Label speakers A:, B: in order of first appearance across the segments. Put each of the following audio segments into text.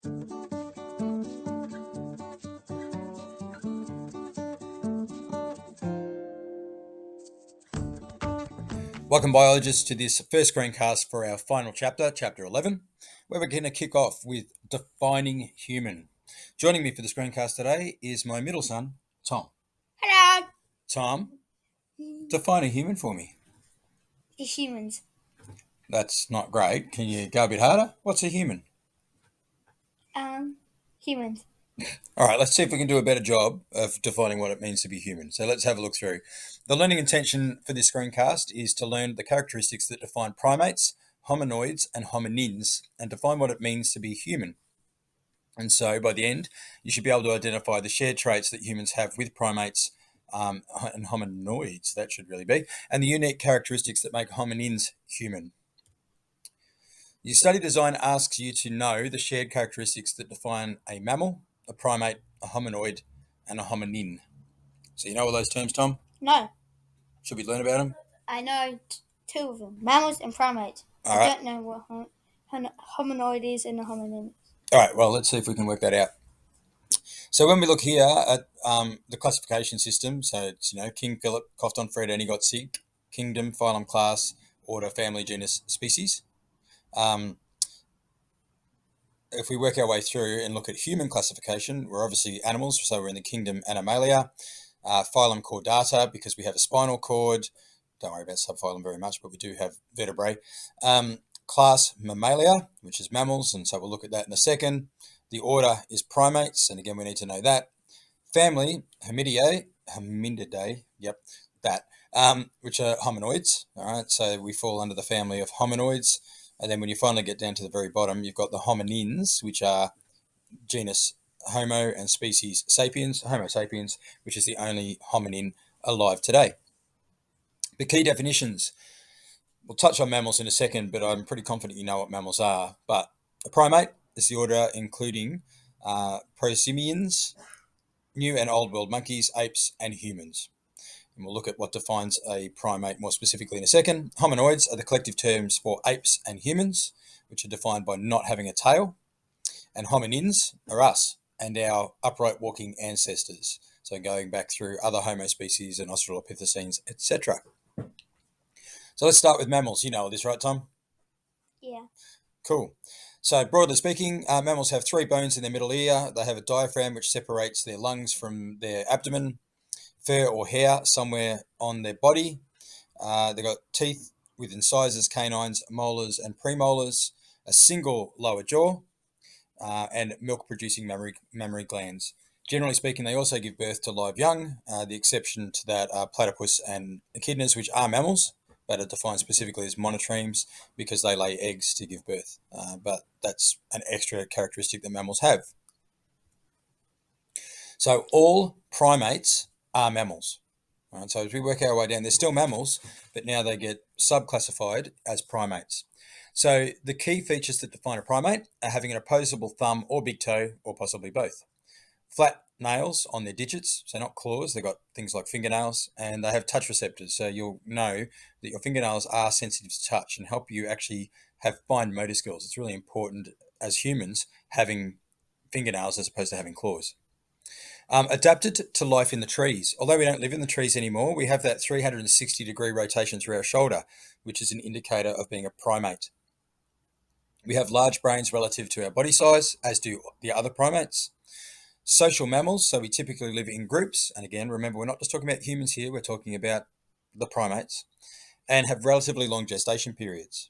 A: Welcome, biologists, to this first screencast for our final chapter, Chapter 11, where we're going to kick off with defining human. Joining me for the screencast today is my middle son, Tom.
B: Hello.
A: Tom, define a human for me.
B: The humans.
A: That's not great. Can you go a bit harder? What's a human?
B: Humans.
A: All right, let's see if we can do a better job of defining what it means to be human. So let's have a look through. The learning intention for this screencast is to learn the characteristics that define primates, hominoids, and hominins, and define what it means to be human. And so by the end, you should be able to identify the shared traits that humans have with primates and hominoids, that should really be, and the unique characteristics that make hominins human. Your study design asks you to know the shared characteristics that define a mammal, a primate, a hominoid, and a hominin. So you know all those terms, Tom?
B: No.
A: Should we learn about them?
B: I know two of them. Mammals and primates.
A: All
B: I
A: right.
B: don't know what hominoid is and a hominin.
A: All right, well, let's see if we can work that out. So when we look here at the classification system, so it's, King Philip, coughed on Fred and he got sick, kingdom, phylum, class, order, family, genus, species. If we work our way through and look at human classification, we're obviously animals, so we're in the kingdom Animalia. Phylum Chordata, because we have a spinal cord. Don't worry about subphylum very much, but we do have vertebrae. Class Mammalia, which is mammals, and so we'll look at that in a second. The order is primates, and again, we need to know that. Family, Hominidae, which are hominoids. All right, so we fall under the family of hominoids. And then when you finally get down to the very bottom, you've got the hominins, which are genus Homo and species sapiens, Homo sapiens, which is the only hominin alive today. The key definitions. We'll touch on mammals in a second, but I'm pretty confident you know what mammals are. But a primate is the order including prosimians, New and Old World monkeys, apes, and humans. And we'll look at what defines a primate more specifically in a second. Hominoids are the collective terms for apes and humans, which are defined by not having a tail. And hominins are us and our upright walking ancestors. So going back through other Homo species and Australopithecines, etc. So let's start with mammals. You know all this, right, Tom?
B: Yeah.
A: Cool. So broadly speaking, mammals have three bones in their middle ear. They have a diaphragm which separates their lungs from their abdomen, fur or hair somewhere on their body. They've got teeth with incisors, canines, molars, and premolars, a single lower jaw, and milk-producing mammary glands. Generally speaking, they also give birth to live young. The exception to that are platypus and echidnas, which are mammals, but are defined specifically as monotremes because they lay eggs to give birth. But that's an extra characteristic that mammals have. So all primates are mammals. All right, so as we work our way down, they're still mammals, but now they get subclassified as primates. So the key features that define a primate are having an opposable thumb or big toe, or possibly both. Flat nails on their digits, so not claws, they've got things like fingernails, and they have touch receptors, so you'll know that your fingernails are sensitive to touch and help you actually have fine motor skills. It's really important as humans having fingernails as opposed to having claws. Adapted to life in the trees. Although we don't live in the trees anymore, we have that 360-degree rotation through our shoulder, which is an indicator of being a primate. We have large brains relative to our body size, as do the other primates. Social mammals, so we typically live in groups. And again, remember, we're not just talking about humans here, we're talking about the primates, and have relatively long gestation periods.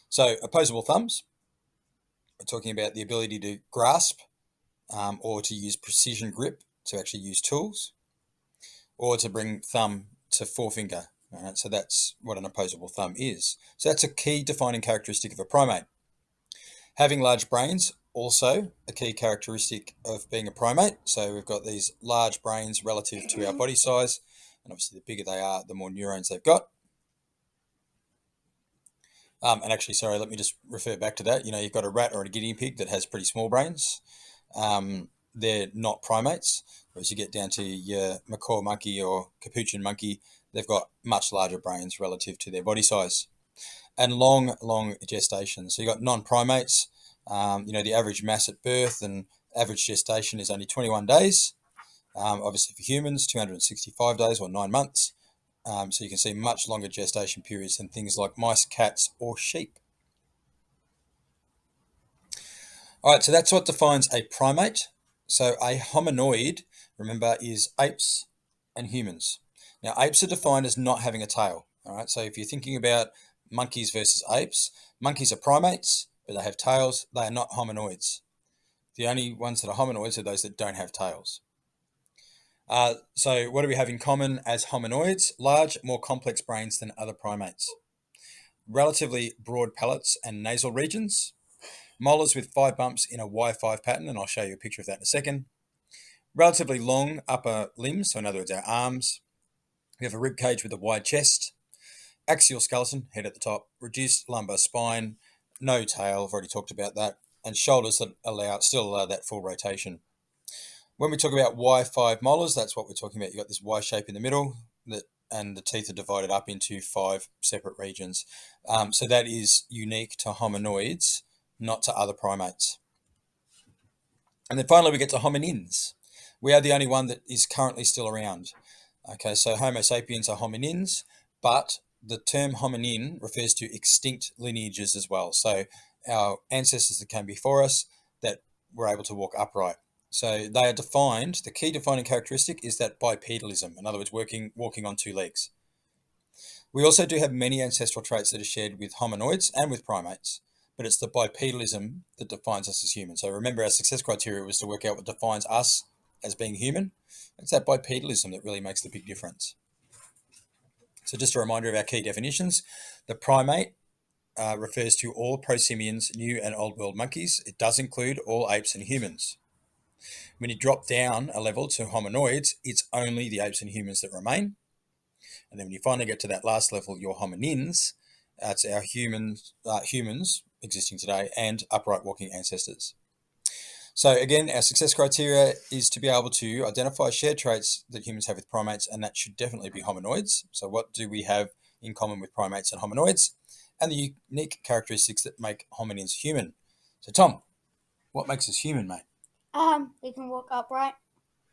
A: So opposable thumbs, we're talking about the ability to grasp or to use precision grip to actually use tools, or to bring thumb to forefinger. All right, so that's what an opposable thumb is. So that's a key defining characteristic of a primate. Having large brains, also a key characteristic of being a primate. So we've got these large brains relative to our body size, and obviously the bigger they are, the more neurons they've got. And actually, sorry, let me just refer back to that. You've got a rat or a guinea pig that has pretty small brains. They're not primates. Whereas you get down to your macaw monkey or capuchin monkey, they've got much larger brains relative to their body size. And long gestation. So you've got non-primates. The average mass at birth and average gestation is only 21 days. Obviously, for humans, 265 days or 9 months. So you can see much longer gestation periods than things like mice, cats, or sheep. All right, so that's what defines a primate. So a hominoid, remember, is apes and humans. Now, apes are defined as not having a tail. All right, so if you're thinking about monkeys versus apes, monkeys are primates, but they have tails. They are not hominoids. The only ones that are hominoids are those that don't have tails. So what do we have in common as hominoids? Large, more complex brains than other primates. Relatively broad palates and nasal regions. Molars with 5 bumps in a Y5 pattern, and I'll show you a picture of that in a second. Relatively long upper limbs, so in other words, our arms. We have a rib cage with a wide chest. Axial skeleton, head at the top. Reduced lumbar spine. No tail, I've already talked about that. And shoulders that still allow that full rotation. When we talk about Y5 molars, that's what we're talking about. You've got this Y shape in the middle, and the teeth are divided up into 5 separate regions. So that is unique to hominoids, not to other primates. And then finally, we get to hominins. We are the only one that is currently still around. Okay, so Homo sapiens are hominins, but the term hominin refers to extinct lineages as well. So our ancestors that came before us that were able to walk upright. So they are defined, the key defining characteristic is that bipedalism, in other words, walking on 2 legs. We also do have many ancestral traits that are shared with hominoids and with primates, but it's the bipedalism that defines us as humans. So remember, our success criteria was to work out what defines us as being human. It's that bipedalism that really makes the big difference. So just a reminder of our key definitions. The primate refers to all prosimians, new and old world monkeys. It does include all apes and humans. When you drop down a level to hominoids, it's only the apes and humans that remain. And then when you finally get to that last level, your hominins, it's our humans existing today and upright walking ancestors. So again, our success criteria is to be able to identify shared traits that humans have with primates, and that should definitely be hominoids. So what do we have in common with primates and hominoids? And the unique characteristics that make hominins human. So Tom, what makes us human, mate?
B: We can walk upright.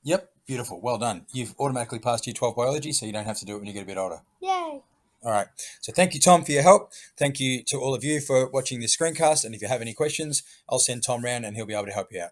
A: Yep, beautiful. Well done. You've automatically passed Year 12 biology, so you don't have to do it when you get a bit older.
B: Yay!
A: All right. So thank you, Tom, for your help. Thank you to all of you for watching this screencast. And if you have any questions, I'll send Tom round and he'll be able to help you out.